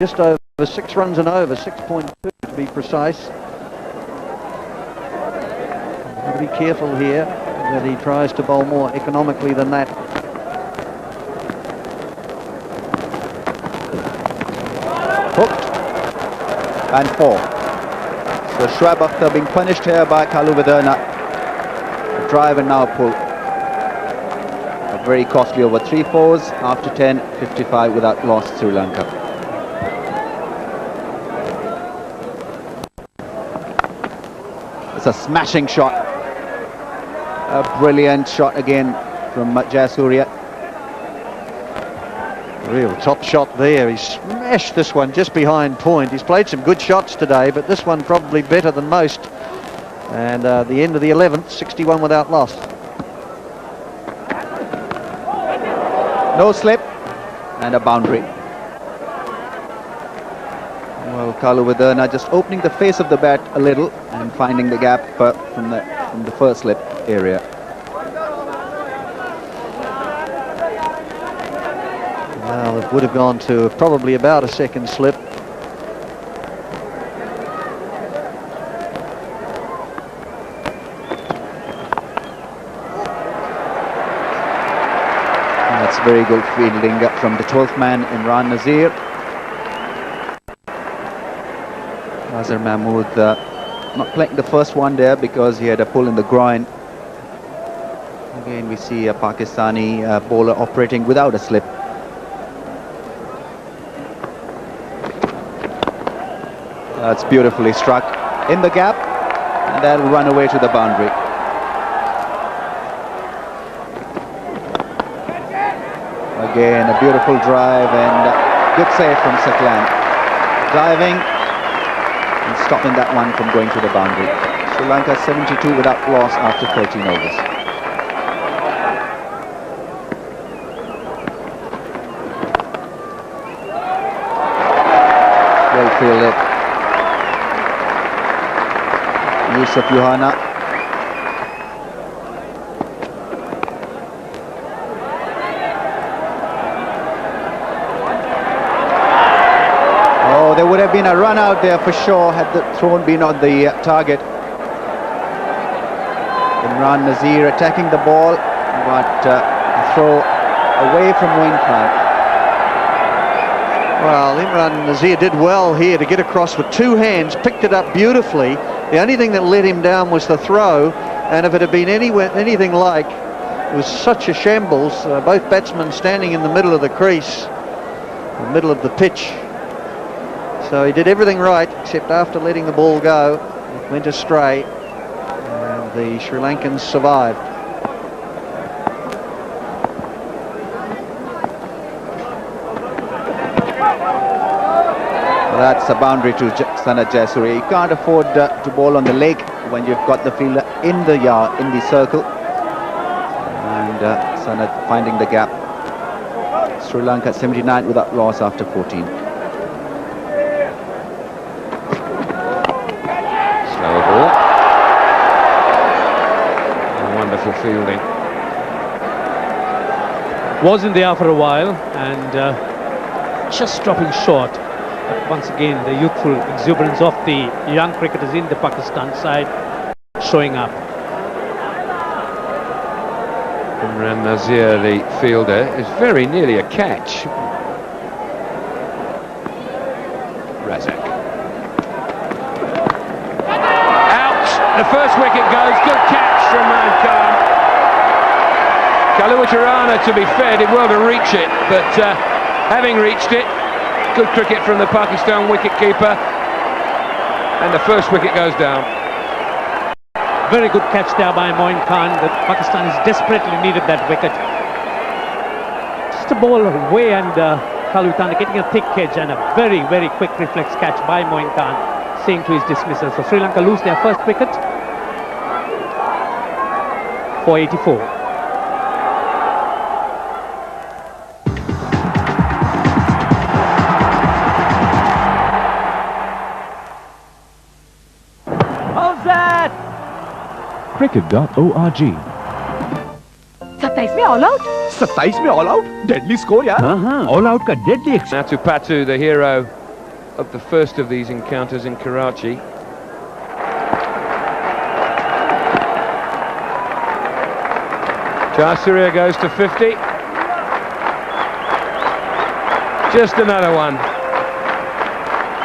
just over 6 runs and over, 6.2 to be precise. Got to be careful here that he tries to bowl more economically than that. Hooked and 4. So Shoaib Akhtar being punished here by Kaluwidana. Drive and now pull. A very costly over 3 fours after 10, 55 without loss, Sri Lanka. It's a smashing shot. A brilliant shot again from Jayasuriya. Real top shot there. He smashed this one just behind point. He's played some good shots today, but this one probably better than most. And the end of the 11th, 61 without loss. No slip and a boundary. Well, Kaluwidana just opening the face of the bat a little and finding the gap from the first slip area. Well, it would have gone to probably about a second slip. That's very good fielding from the 12th man, Imran Nazir. Azhar Mahmood not playing the first one there because he had a pull in the groin. Again, we see a Pakistani bowler operating without a slip. That's beautifully struck in the gap, and that will run away to the boundary. Again, a beautiful drive and good save from Saklan. Diving and stopping that one from going to the boundary. Sri Lanka 72 without loss after 13 overs. Well fielded. Yusuf Yohana. Oh, there would have been a run out there for sure had the throw been on the target. Imran Nazir attacking the ball, but a throw away from Moin Khan. Well, Imran Nazir did well here to get across with 2 hands, picked it up beautifully. The only thing that let him down was the throw, and if it had been anything like, it was such a shambles, both batsmen standing in the middle of the crease, the middle of the pitch. So he did everything right, except after letting the ball go, it went astray, and the Sri Lankans survived. That's a boundary to Sanat Jayasuriya. You can't afford to bowl on the leg when you've got the fielder in the yard, in the circle. And Sanat finding the gap. Sri Lanka 79 without loss after 14. Slow ball. And wonderful fielding. Was in the air for a while and just dropping short. But once again, the youthful exuberance of the young cricketers in the Pakistan side showing up. Imran Nazir, the fielder, is very nearly a catch. Razak. Out! The first wicket goes. Good catch from Moin Khan. Kaluwidana, to be fair, did well to reach it, but having reached it, good cricket from the Pakistan wicketkeeper, and the first wicket goes down. Very good catch there by Moin Khan. The Pakistanis desperately needed that wicket. Just a ball away, and Kaluwidana getting a thick edge and a very, very quick reflex catch by Moin Khan, seeing to his dismissal. So Sri Lanka lose their first wicket for 84. cricket.org 27 में all out 27 में all out deadly score यार all out का deadly Now to Patu, the hero of the first of these encounters in Karachi. Jayasuriya goes to 50. Just another one.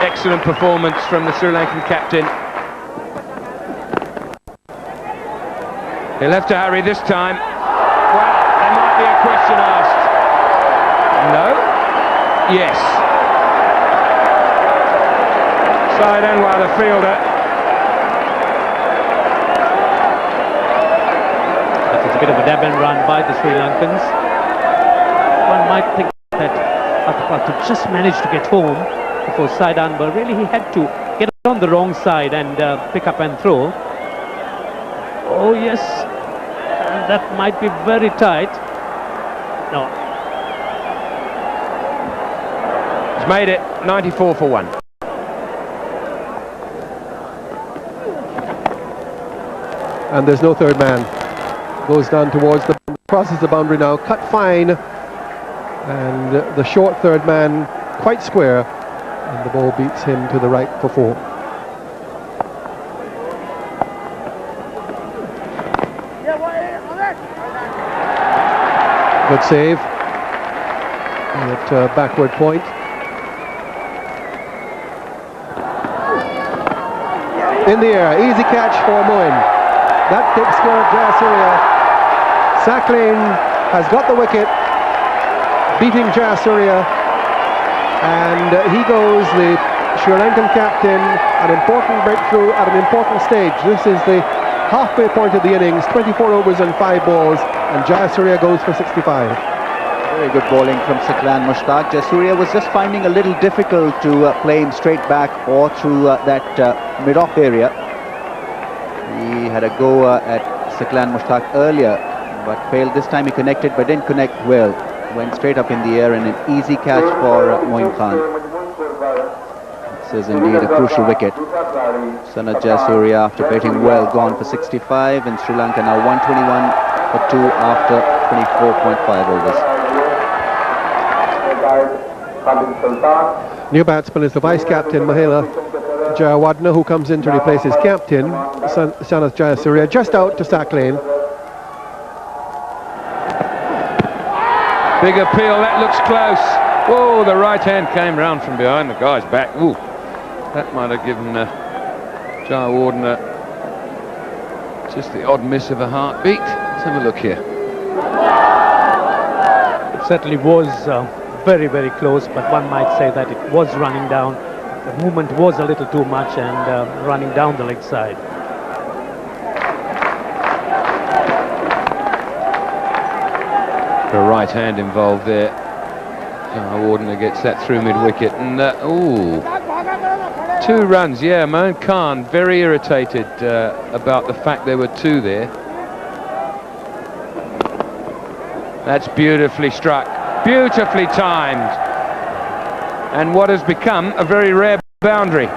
Excellent performance from the Sri Lankan captain. He'll have to hurry this time. Well, there might be a question asked. No? Yes. Side Anwar, the fielder. That is a bit of a dab and run by the Sri Lankans. One might think that Atapattu just managed to get home before Side Anwar. Really, he had to get on the wrong side and pick up and throw. Oh yes, and that might be very tight. No. He's made it 94 for 1. And there's no third man. Goes down towards the crosses the boundary now, cut fine, and the short third man quite square, and the ball beats him to the right for 4. Good save at backward point. In the air, easy catch for Moin. That takes care of Jayasuriya. Sakleen has got the wicket, beating Jayasuriya, and he goes, the Sri Lankan captain, an important breakthrough at an important stage. This is the halfway point of the innings, 24 overs and 5 balls, and Jayasuriya goes for 65. Very good bowling from Sakleen Mushtaq. Jayasuriya was just finding a little difficult to play him straight back or through that mid-off area. He had a go at Sakleen Mushtaq earlier, but failed. This time he connected, but didn't connect well. Went straight up in the air, and an easy catch for Moin Khan. This is indeed a crucial wicket. Sanath Jayasuriya, after batting well, gone for 65, and Sri Lanka now 121 for 2 after 24.5 overs. New batsman is the vice-captain Mahela Jayawardene, who comes in to replace his captain Sanath Jayasuriya, just out to Sakleen. Big appeal, that looks close. Oh, the right hand came round from behind the guy's back. Ooh, that might have given Jayawardene just the odd miss of a heartbeat. Let's have a look here. It certainly was very, very close, but one might say that it was running down. The movement was a little too much and running down the leg side. The right hand involved there. Jayawardene gets that through mid-wicket, and 2 runs. Yeah, Moin Khan very irritated about the fact there were 2 there. That's beautifully struck, beautifully timed, and what has become a very rare boundary.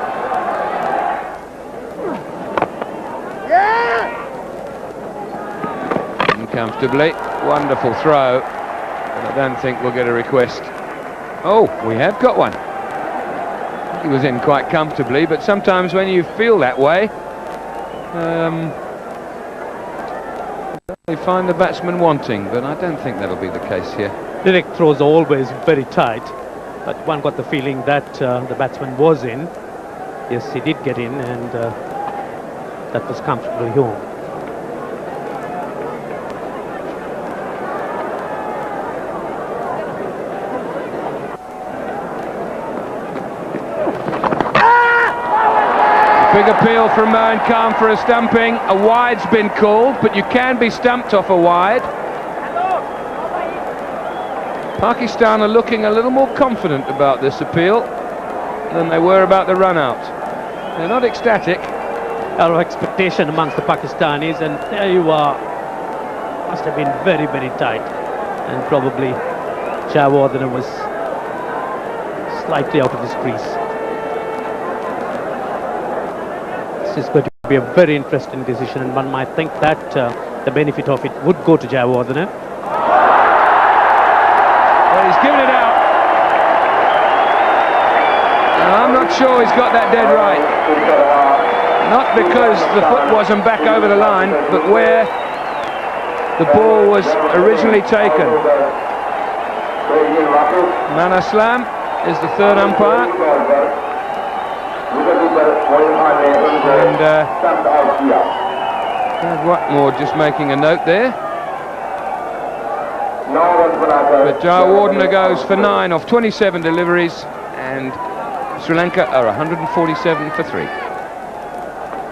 Comfortably, wonderful throw, but I don't think we'll get a request. Oh, we have got one. He was in quite comfortably, but sometimes when you feel that way, you find the batsman wanting, but I don't think that'll be the case here. Direct throws are always very tight, but one got the feeling that the batsman was in. Yes, he did get in, and that was comfortably home. Big appeal from Moin Khan for a stumping. A wide's been called, but you can be stumped off a wide. Pakistan are looking a little more confident about this appeal than they were about the run-out. They're not ecstatic. A lot of expectation amongst the Pakistanis, and there you are. Must have been very, very tight, and probably Jayawardene was slightly out of his crease. This is going to be a very interesting decision, and one might think that the benefit of it would go to Jayawardene. Well, he's given it out. I'm not not sure he's got that dead right. Not because the foot wasn't back over the line, but where the ball was originally taken. Manaslam is the third umpire. And Watmore just making a note there. But Jayawardene goes for 9 off 27 deliveries, and Sri Lanka are 147 for 3.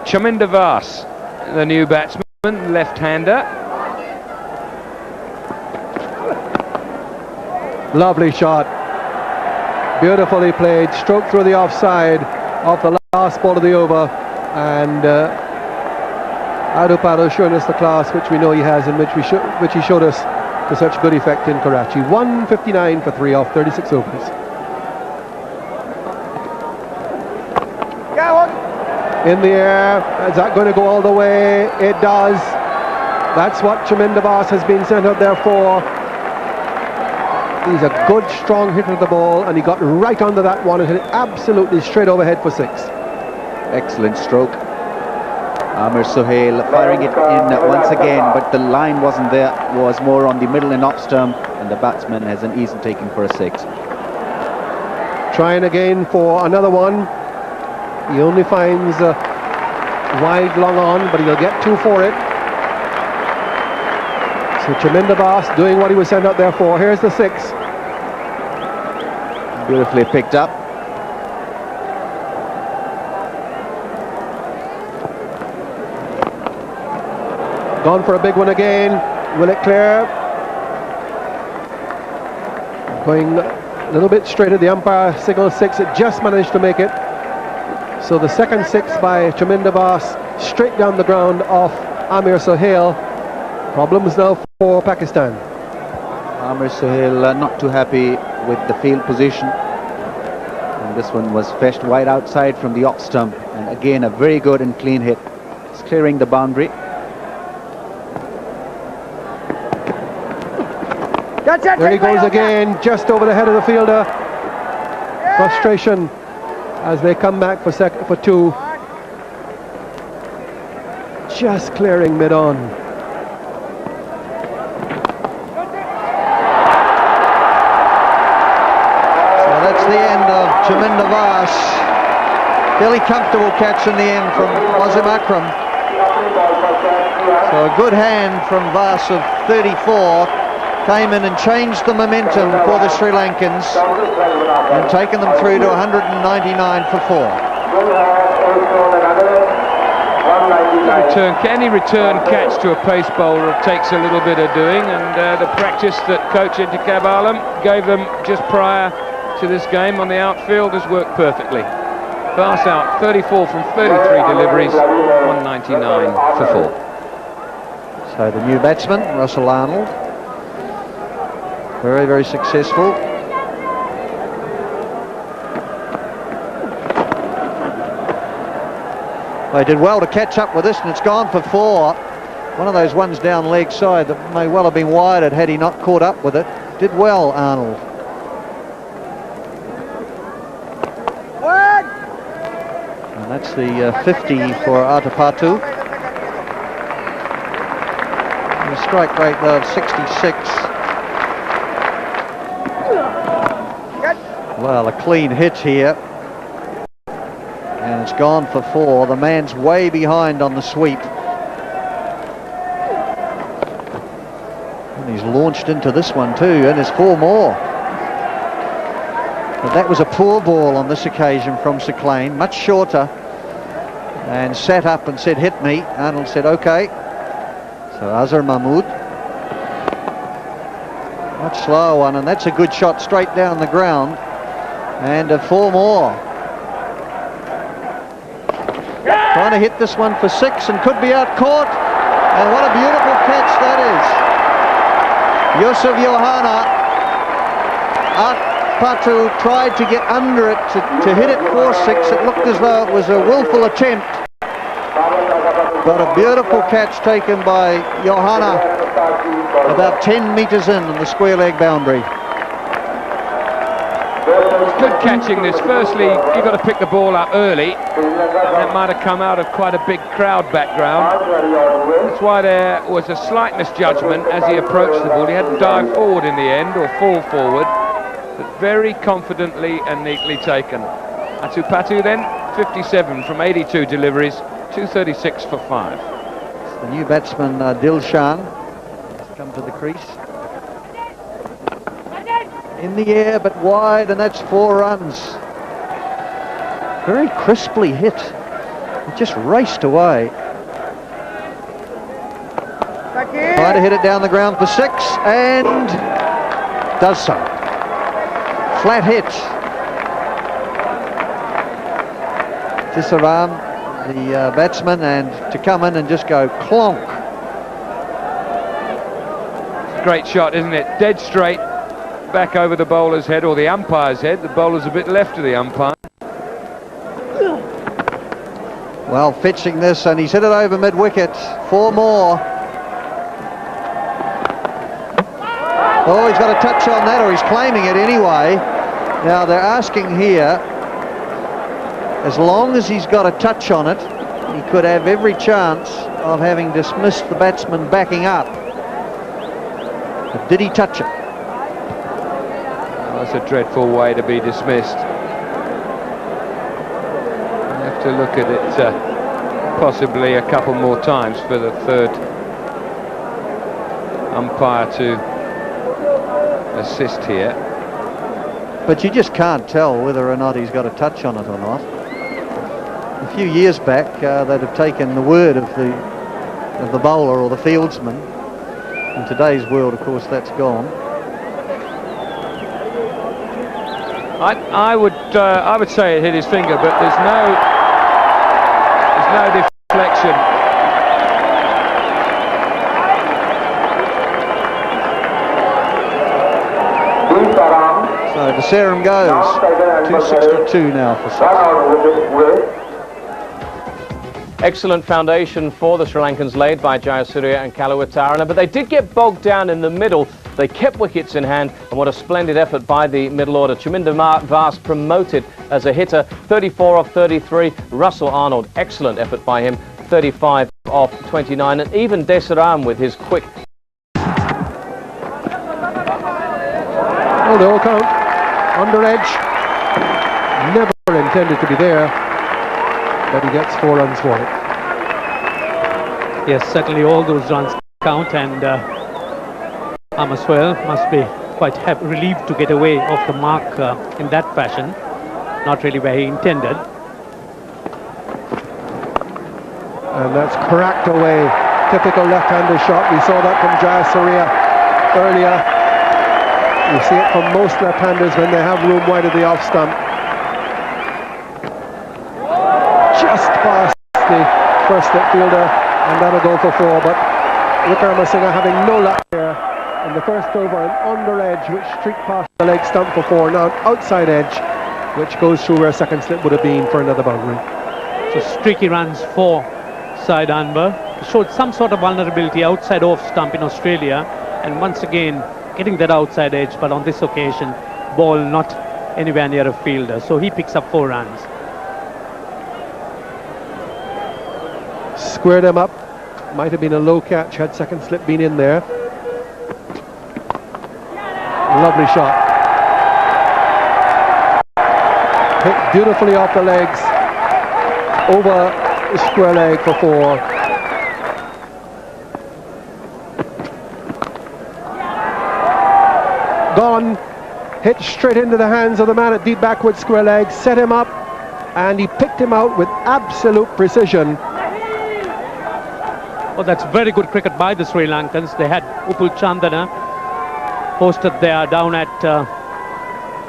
Chaminda Vas, the new batsman, left-hander. Lovely shot. Beautifully played. Stroke through the offside of the last ball of the over. And Adupado showing us the class which we know he has, and which he showed us to such good effect in Karachi. 159 for 3 off 36 overs. In the air. Is that going to go all the way? It does. That's what Chaminda Vas has been sent out there for. He's a good, strong hitter of the ball, and he got right under that one and hit it absolutely straight overhead for 6. Excellent stroke. Amir Sohail firing it in once again, but the line wasn't there, was more on the middle and off stump, and the batsman has an easy taking for a 6. Trying again for another one. He only finds wide long on, but he'll get 2 for it. So Chaminda Vas doing what he was sent out there for. Here's the 6. Beautifully picked up. Gone for a big one again. Will it clear? Going a little bit straight at the umpire. Signal 6. It just managed to make it. So the second 6 by Chaminda Vas, straight down the ground off Amir Sohail. Problems now for Pakistan. Amir Sohail not too happy with the field position. And this one was fetched wide outside from the off stump. And again, a very good and clean hit. It's clearing the boundary. There he goes again, just over the head of the fielder. Frustration as they come back for 2. Just clearing mid-on. So that's the end of Chaminda Vas. Fairly comfortable catch in the end from Wasim Akram. So a good hand from Vas of 34. Came in and changed the momentum for the Sri Lankans and taken them through to 199 for 4. Any return catch to a pace bowler takes a little bit of doing, and the practice that coach Intikab Alam gave them just prior to this game on the outfield has worked perfectly. Vas out 34 from 33 deliveries, 199 for 4. So the new batsman, Russell Arnold, very, very successful. They did well to catch up with this, and it's gone for 4. One of those ones down leg side that may well have been wider had he not caught up with it. Did well, Arnold. And that's the 50 for Atapatu. The strike rate though of 66. Well, a clean hit here, and it's gone for 4. The man's way behind on the sweep, and he's launched into this one too, and there's 4 more. But that was a poor ball on this occasion from Sir Clane, much shorter, and sat up and said, "Hit me." Arnold said, "Okay." So Azhar Mahmood, much slower one, and that's a good shot straight down the ground. And 4 more. Trying to hit this one for 6 and could be out caught. And what a beautiful catch that is. Yusuf Yohana. Atapatu tried to get under it to hit it for 6. It looked as though it was a willful attempt. But a beautiful catch taken by Yohana about 10 metres in on the square leg boundary. good catching this. Firstly, you've got to pick the ball up early. And it might have come out of quite a big crowd background. That's why there was a slight misjudgment as he approached the ball. He had to dive forward in the end, or fall forward, but very confidently and neatly taken. Atupatu then, 57 from 82 deliveries, 236 for 5. It's the new batsman, Dilshan, has come to the crease. In the air, but wide, and that's 4 runs. Very crisply hit. It just raced away. Trying to hit it down the ground for 6, and does so. Flat hit. Disarm the batsman, and to come in and just go clonk. Great shot, isn't it? Dead straight, back over the bowler's head, or the umpire's head. The bowler's a bit left of the umpire. Well, fetching this, and he's hit it over mid-wicket. 4 more. Oh, he's got a touch on that, or he's claiming it anyway. Now, they're asking here, as long as he's got a touch on it, he could have every chance of having dismissed the batsman backing up. But did he touch it? Oh, that's a dreadful way to be dismissed. To look at it possibly a couple more times for the third umpire to assist here. But you just can't tell whether or not he's got a touch on it or not. A few years back, they'd have taken the word of the bowler or the fieldsman. In today's world, of course, that's gone. I would say it hit his finger, but there's no deflection. So the serum goes. 262 now for 6. Excellent foundation for the Sri Lankans laid by Jayasuriya and Kaluwitharana, but they did get bogged down in the middle. They kept wickets in hand, and what a splendid effort by the middle order. Chaminda Vas promoted as a hitter, 34 off 33. Russell Arnold, excellent effort by him, 35 off 29, and even Desaram with his quick. Oh, the all count. Under edge. Never intended to be there, but he gets 4 runs for it. Yes, certainly all those runs count, and Amaswell must be quite relieved to get away off the mark in that fashion. Not really where he intended. And that's cracked away. Typical left-hander shot. We saw that from Jayasuriya earlier. You see it from most left-handers when they have room wide of the off stump. Just past the first slip fielder, and that'll go for 4. But Wickramasinghe having no luck there. In the first over, an under edge which streaked past the leg stump for 4. Now an outside edge which goes through where second slip would have been for another boundary. So streaky runs for Syed Anwar. Showed some sort of vulnerability outside off stump in Australia, and once again getting that outside edge, but on this occasion ball not anywhere near a fielder, so he picks up 4 runs. Square them up. Might have been a low catch had second slip been in there. Lovely shot. Hit beautifully off the legs, over the square leg for 4. Gone. Hit straight into the hands of the man at deep backward square leg, set him up, and he picked him out with absolute precision. Oh, that's very good cricket by the Sri Lankans. They had Upul Chandana posted there down at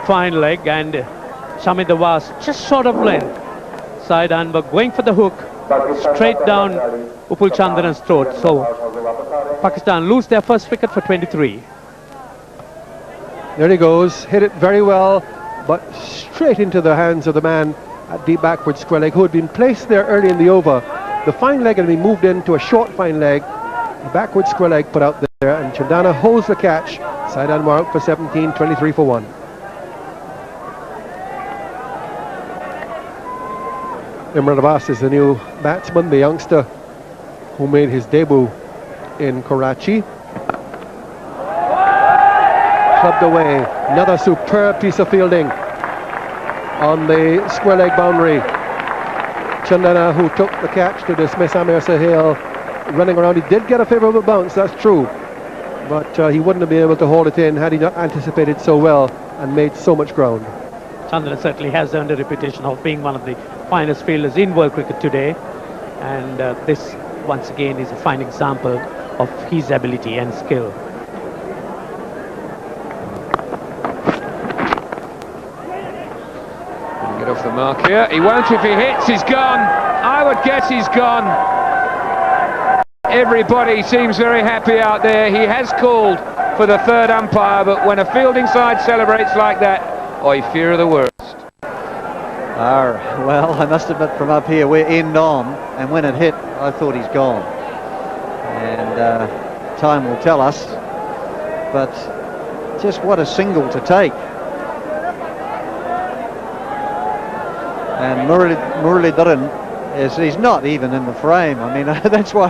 fine leg, and Chaminda Vas just short of length. Syed Anwar going for the hook, straight down Upul Chandana's throat. So Pakistan lose their first wicket for 23. There he goes, hit it very well, but straight into the hands of the man at deep backward square leg, who had been placed there early in the over. The fine leg had been moved into a short fine leg. The backward square leg put out there, and Chandana holds the catch. Syed Anwar out for 17, 23 for 1. Imran Abbas is the new batsman, the youngster who made his debut in Karachi. Clubbed away. Another superb piece of fielding on the square leg boundary. Chandana, who took the catch to dismiss Amir Sahil, running around. He did get a favourable bounce, that's true, but he wouldn't have been able to hold it in had he not anticipated so well and made so much ground. Chandana certainly has earned a reputation of being one of the finest fielders in world cricket today, and this once again is a fine example of his ability and skill. Get off the mark here. He won't if he hits. He's gone. I would guess he's gone. Everybody seems very happy out there. He has called for the third umpire, but when a fielding side celebrates like that, I fear the worst. Well, I must admit, from up here we're end on, and when it hit I thought he's gone, and time will tell us, but just what a single to take. And Muralidharan, he's not even in the frame. I mean, that's why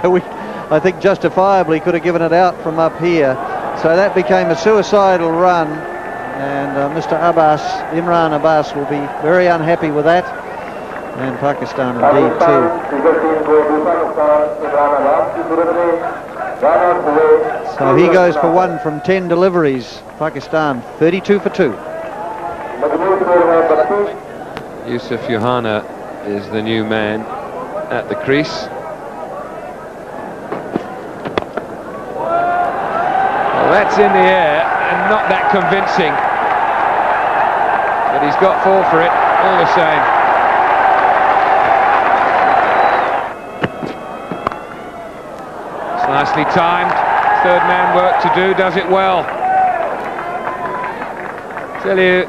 I think justifiably could have given it out from up here. So that became a suicidal run, and Mr. Abbas, Imran Abbas, will be very unhappy with that, and Pakistan indeed too. So he goes for 1 from 10 deliveries. Pakistan 32 for 2. Yusuf Yohana is the new man at the crease. Well, that's in the air and not that convincing, but he's got 4 for it all the same. It's nicely timed. Third man work to do, does it well. Tell you,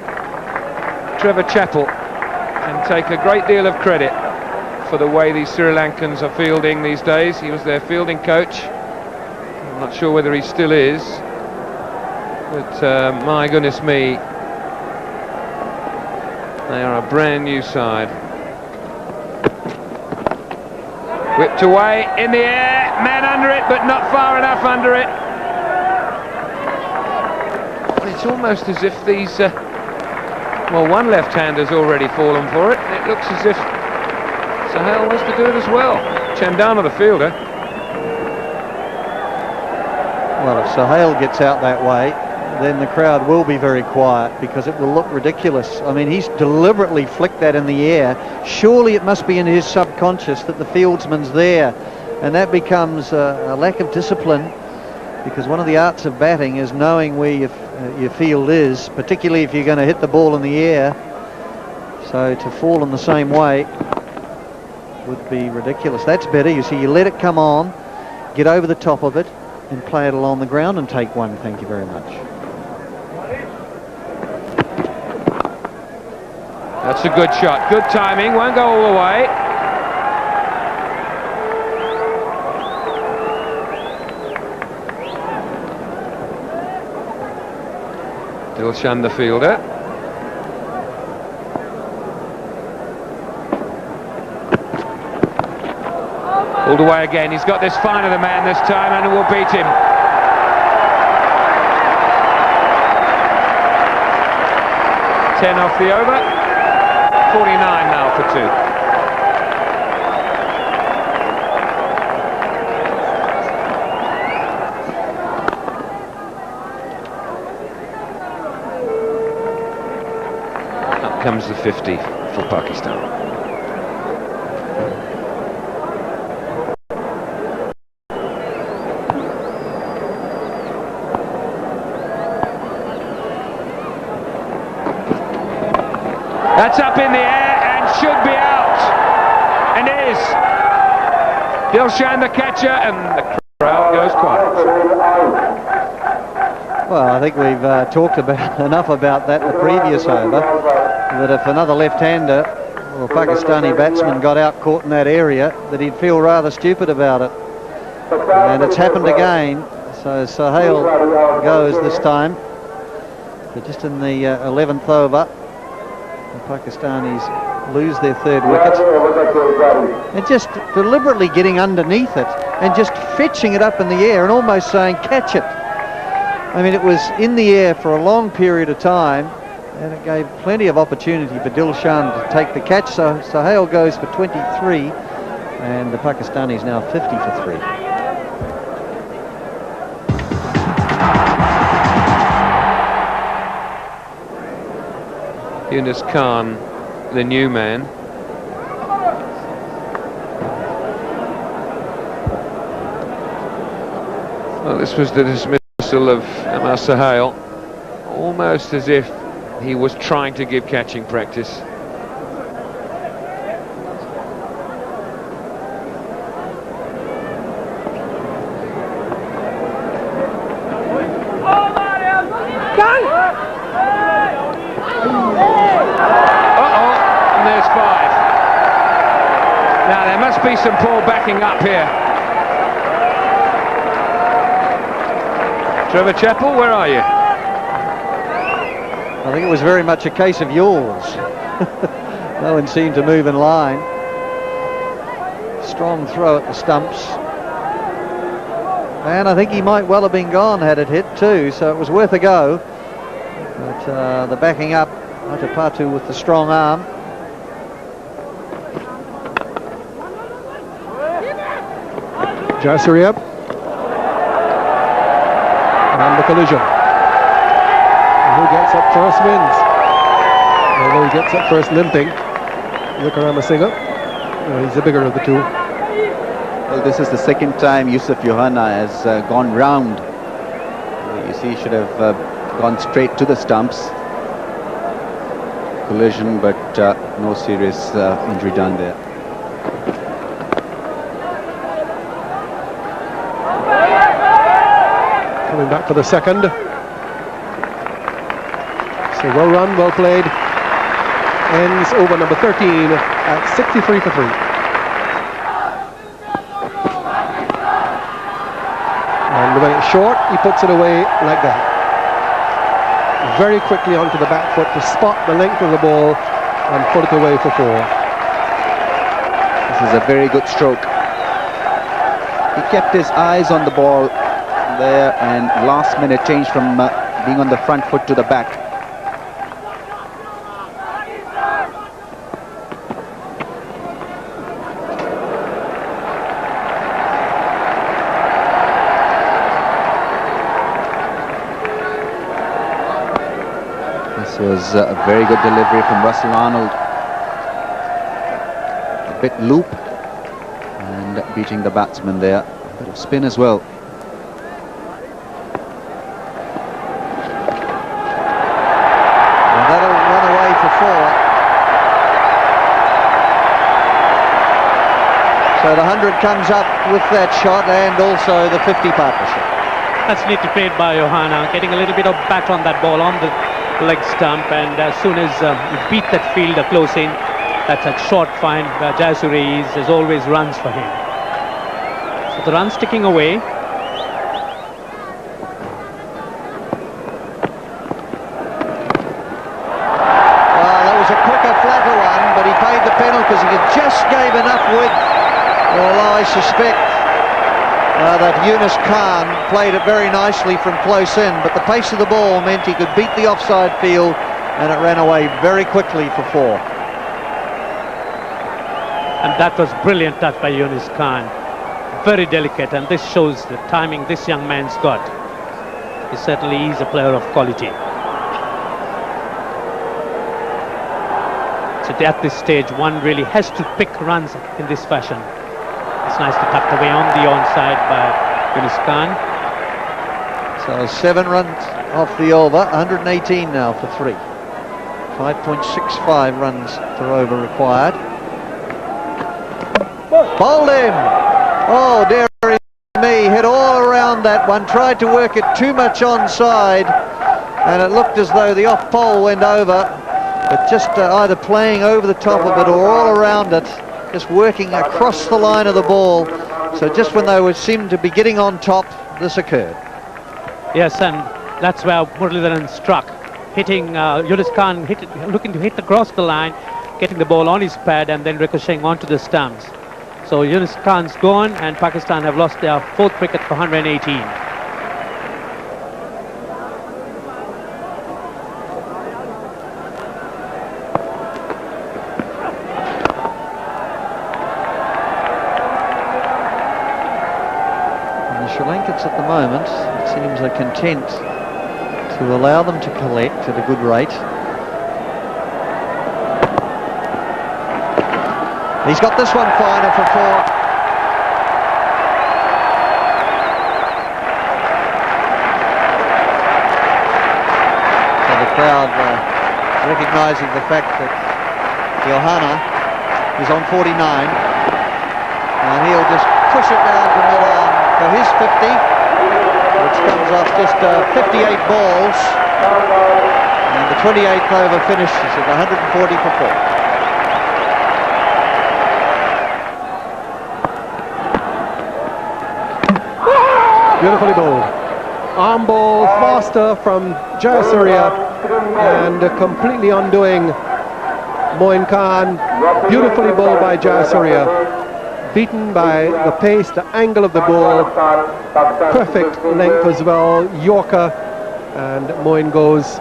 Trevor Chappell can take a great deal of credit for the way these Sri Lankans are fielding these days. He was their fielding coach. I'm not sure whether he still is, but my goodness me, they are a brand new side. Whipped away in the air, man under it, but not far enough under it. Well, it's almost as if these well, one left-hander's already fallen for it. It looks as if Sahel wants to do it as well. Chandana, the fielder. Well, if Sahel gets out that way, then the crowd will be very quiet, because it will look ridiculous. I mean, he's deliberately flicked that in the air. Surely it must be in his subconscious that the fieldsman's there, and that becomes a lack of discipline, because one of the arts of batting is knowing where your field is, particularly if you're going to hit the ball in the air. So to fall in the same way would be ridiculous. That's better. You see, you let it come on, get over the top of it, and play it along the ground and take 1. Thank you very much. That's a good shot. Good timing. Won't go all the way. Dilshan, the fielder. Pulled away again. He's got this fine of the man this time, and it will beat him. Ten off the over. 49 now for 2. Up comes the 50 for Pakistan. That's up in the air and should be out, and is. Dilshan the catcher, and the crowd goes quiet. Well, I think we've talked about enough about that in the previous over, that if another left-hander or Pakistani batsman got out caught in that area, that he'd feel rather stupid about it. And it's happened again. So Sahel goes this time, but just in the 11th over. The Pakistanis lose their third wicket. And just deliberately getting underneath it and just fetching it up in the air and almost saying, catch it. I mean, it was in the air for a long period of time, and it gave plenty of opportunity for Dilshan to take the catch. So Sohail goes for 23, and the Pakistanis now 50 for 3. Yunus Khan, the new man. Well, this was the dismissal of Amar Sohail, almost as if he was trying to give catching practice. Be some poor backing up here. Trevor Chappell, where are you? I think it was very much a case of yours. No one seemed to move in line. Strong throw at the stumps. And I think he might well have been gone had it hit too, so it was worth a go. But the backing up, Atapatu with the strong arm. Jayasuriya, and the collision. Who gets up first wins. Although he gets up first limping, Wickramasinghe, he's the bigger of the two. Well, this is the second time Yusuf Yohana has gone round. You see, he should have gone straight to the stumps. Collision, but no serious injury done there. Coming back for the second. So well run, well played. Ends over number 13 at 63 for 3. And when it's short, he puts it away like that. Very quickly onto the back foot to spot the length of the ball and put it away for 4. This is a very good stroke. He kept his eyes on the ball there, and last minute change from being on the front foot to the back. This was a very good delivery from Russell Arnold. A bit loop and beating the batsman there. A bit of spin as well. So the 100 comes up with that shot and also the 50 partnership. That's neatly played by Yohana, getting a little bit of bat on that ball on the leg stump, and as soon as you beat that fielder close in, that's a short find. Jayasuriya is always runs for him. So the run's ticking away. That was a quicker, flatter one, but he paid the penalty because he just gave enough width. Although I suspect that Yunus Khan played it very nicely from close in, but the pace of the ball meant he could beat the offside field, and it ran away very quickly for 4. And that was brilliant touch by Yunus Khan. Very delicate, and this shows the timing this young man's got. He certainly is a player of quality. So at this stage, one really has to pick runs in this fashion. It's nice to cut away on the onside by Yunus Khan. So 7 runs off the over, 118 now for 3. 5.65 runs per over required. Bowled him! Oh, dear me, hit all around that one. Tried to work it too much onside, and it looked as though the off pole went over, but just either playing over the top of it or all around it. Just working across the line of the ball. So just when they seemed to be getting on top, this occurred. Yes, and that's where Muralidharan struck. Hitting Yunus Khan, looking to hit across the line, getting the ball on his pad and then ricocheting onto the stumps. So Yunus Khan's gone and Pakistan have lost their 4th wicket for 118. Sri Lankans at the moment, it seems, are content to allow them to collect at a good rate. He's got this one finer for 4. So the crowd recognising the fact that Johanna is on 49, and he'll just push it down to mid-arm for his 50, which comes off just 58 balls, and the 28th over finishes at 140 for 4. Beautifully bowled. Arm ball faster from Jayasuriya and completely undoing Moin Khan. Beautifully bowled by Jayasuriya. Beaten by the pace, the angle of the ball. Perfect length as well. Yorker, and Moin goes.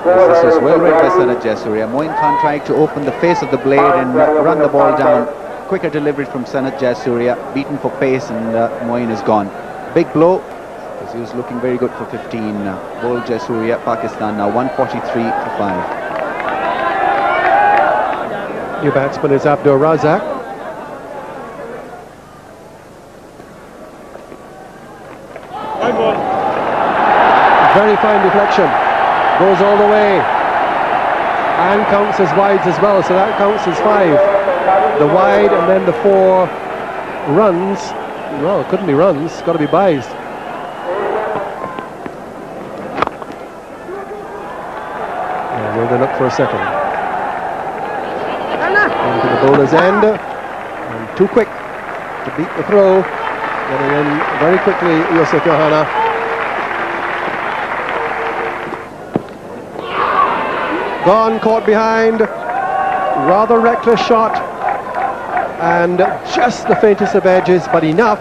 This is well read by Sanat Jayasuriya. Moin Khan trying to open the face of the blade and run the ball down. Quicker delivery from Sanat Jayasuriya, beaten for pace, and Moin is gone. Big blow, because he was looking very good for 15. Bowled Jayasuriya, Pakistan now 143 for 5. New batsman is Abdur Razak. Very fine deflection. Goes all the way. And counts as wides as well, so that counts as 5. The wide and then the 4 runs. Well, it couldn't be runs, got to be buys. Yeah, we're going to look for a second. Into the bowler's end. And too quick to beat the throw. Getting in very quickly, Yusuf Johanna. Gone, caught behind. Rather reckless shot. And just the faintest of edges, but enough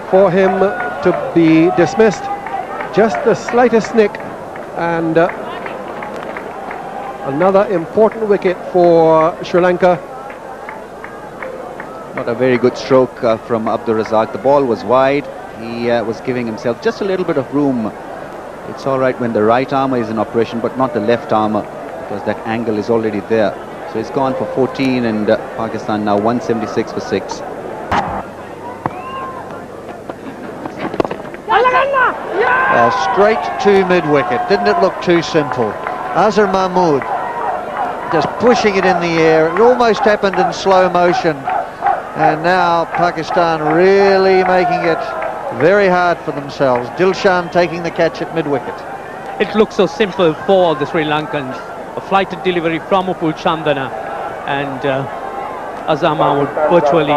for him to be dismissed. Just the slightest nick, and another important wicket for Sri Lanka. Not a very good stroke from Abdur Razak. The ball was wide. He was giving himself just a little bit of room. It's all right when the right armour is in operation, but not the left armour, because that angle is already there. So he's gone for 14, and Pakistan now 176 for 6. Well, straight to mid-wicket. Didn't it look too simple? Azhar Mahmood just pushing it in the air. It almost happened in slow motion. And now Pakistan really making it very hard for themselves. Dilshan taking the catch at mid-wicket. It looks so simple for the Sri Lankans. A flighted delivery from Upul Chandana, and Azhar Mahmood virtually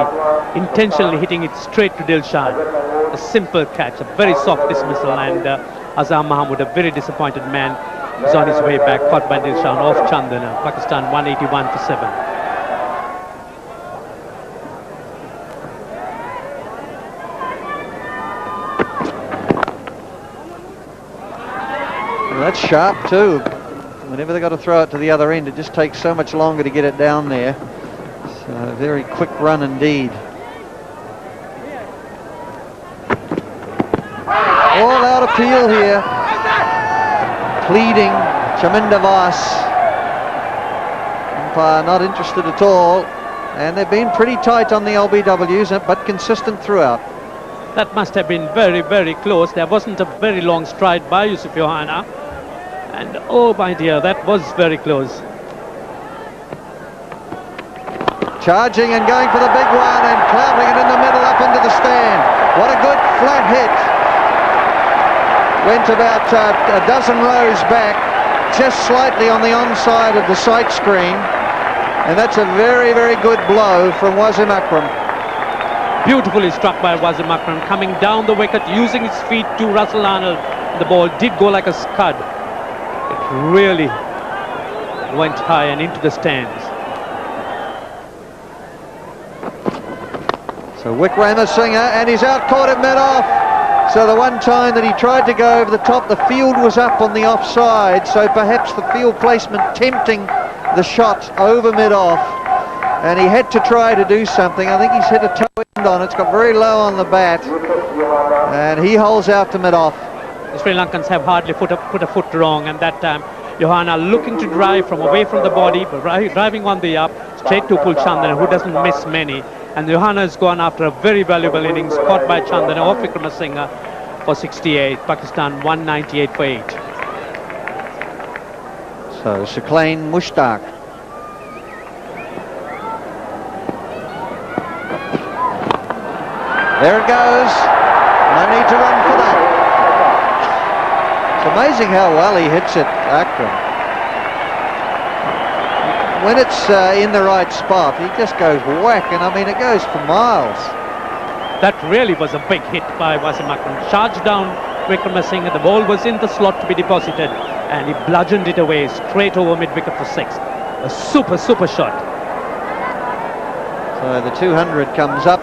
intentionally hitting it straight to Dilshan. A simple catch, a very soft dismissal, and Azhar Mahmood, a very disappointed man, is on his way back, caught by Dilshan off Chandana. Pakistan 181 for 7. Well, that's sharp too. Whenever they've got to throw it to the other end, it just takes so much longer to get it down there. So a very quick run indeed. All out appeal here. Pleading, Chaminda Vas. Umpire not interested at all. And they've been pretty tight on the LBWs, but consistent throughout. That must have been very, very close. There wasn't a very long stride by Yusuf Johanna. And oh my dear, that was very close. Charging and going for the big one and clouting it in the middle up into the stand. What a good flat hit. Went about a dozen rows back, just slightly on the onside of the sight screen. And that's a very, very good blow from Wasim Akram. Beautifully struck by Wasim Akram, coming down the wicket, using his feet to Russell Arnold. The ball did go like a scud. It really went high and into the stands. So Wickramasinghe, and he's out caught at mid-off. So the one time that he tried to go over the top, the field was up on the offside, so perhaps the field placement tempting the shot over mid-off, and he had to try to do something. I think he's hit a toe end on it. It's got very low on the bat, and he holds out to mid-off. The Sri Lankans have hardly put a foot wrong, and that time Johanna looking to drive from away from the body, but driving on the up, straight to pull Chandana, who doesn't miss many. And Johanna has gone after a very valuable innings, caught by Chandana off Wickramasinghe for 68. Pakistan 198 for 8. So Saqlain Mushtaq. There it goes. No need to run for that. It's amazing how well he hits it, Akram. When it's in the right spot, he just goes whack, and I mean, it goes for miles. That really was a big hit by Wasim Akram. Charged down Wickramasinghe, the ball was in the slot to be deposited, and he bludgeoned it away straight over mid-wicket for 6. A super shot. So the 200 comes up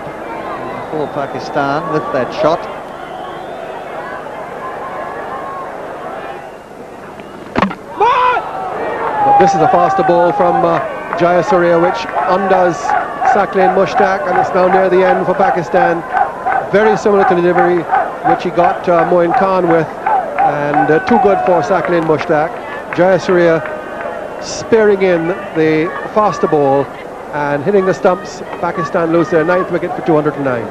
for Pakistan with that shot. But this is a faster ball from Jayasuriya, which undoes Saqlain Mushtaq, and it's now near the end for Pakistan. Very similar to the delivery which he got Moin Khan with, and too good for Saqlain Mushtaq. Jayasuriya sparing in the faster ball and hitting the stumps. Pakistan lose their 9th wicket for 209.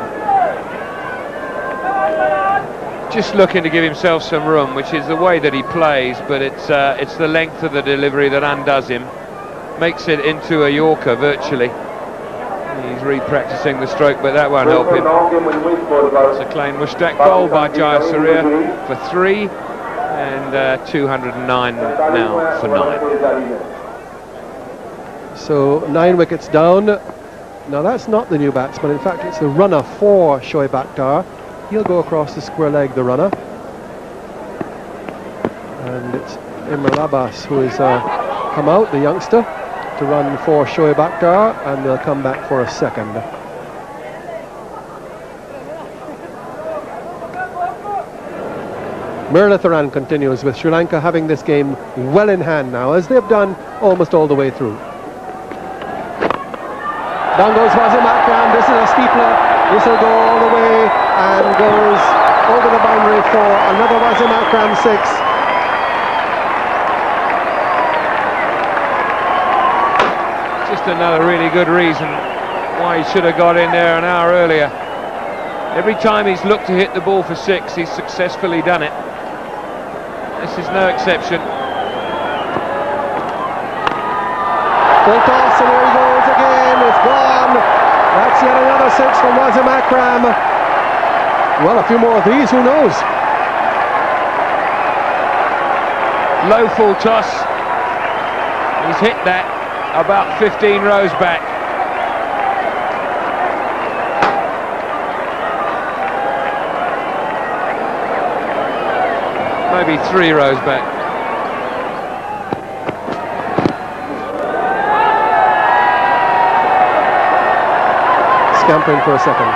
Just looking to give himself some room, which is the way that he plays, but it's the length of the delivery that undoes him, makes it into a Yorker virtually. He's re-practicing the stroke, but that won't help him. Saqlain Mushtaq bowled by Jayasuriya for 3, and 209 now for 9. So 9 wickets down. Now that's not the new batsman. In fact, it's the runner for Shoaib Akhtar. He'll go across the square leg, the runner. And it's Imran Abbas who has come out, the youngster, to run for Shoaib Akhtar, and they'll come back for a second. Muralitharan continues, with Sri Lanka having this game well in hand now, as they've done almost all the way through. Down goes Wasim Akram. This is a steepler. This will go all the way and goes over the boundary for another Wasim Akram 6. Just another really good reason why he should have got in there an hour earlier. Every time he's looked to hit the ball for 6, he's successfully done it. This is no exception. Full toss, and there he goes again. It's gone. That's yet another 6 from Wasim Akram. Well, a few more of these, who knows? Low full toss. He's hit that about 15 rows back. Maybe 3 rows back. Scampering for a second,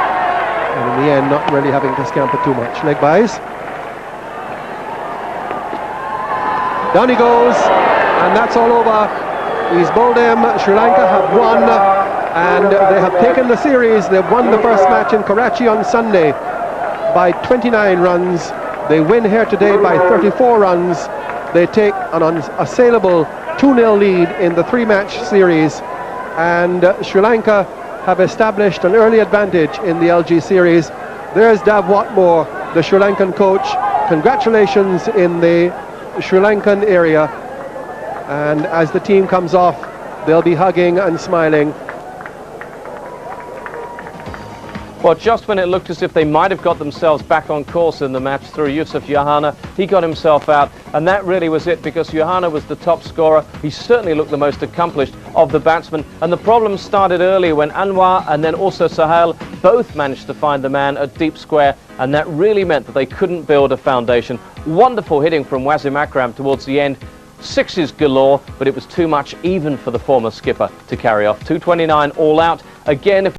and in the end not really having to scamper too much. Leg byes. Down he goes, and that's all over. He's bowled him. Sri Lanka have won, and they have taken the series. They've won the first match in Karachi on Sunday by 29 runs. They win here today by 34 runs. They take an unassailable 2-0 lead in the 3-match series, and Sri Lanka have established an early advantage in the LG series. There's Dav Watmore, the Sri Lankan coach. Congratulations in the Sri Lankan area. And as the team comes off, they'll be hugging and smiling. Well, just when it looked as if they might have got themselves back on course in the match through Yusuf Johanna, he got himself out, and that really was it, because Johanna was the top scorer. He certainly looked the most accomplished of the batsmen, and the problem started early when Anwar and then also Sahel both managed to find the man at deep square, and that really meant that they couldn't build a foundation. Wonderful hitting from Wasim Akram towards the end. Sixes galore, but it was too much even for the former skipper to carry off. 229 all out. Again, if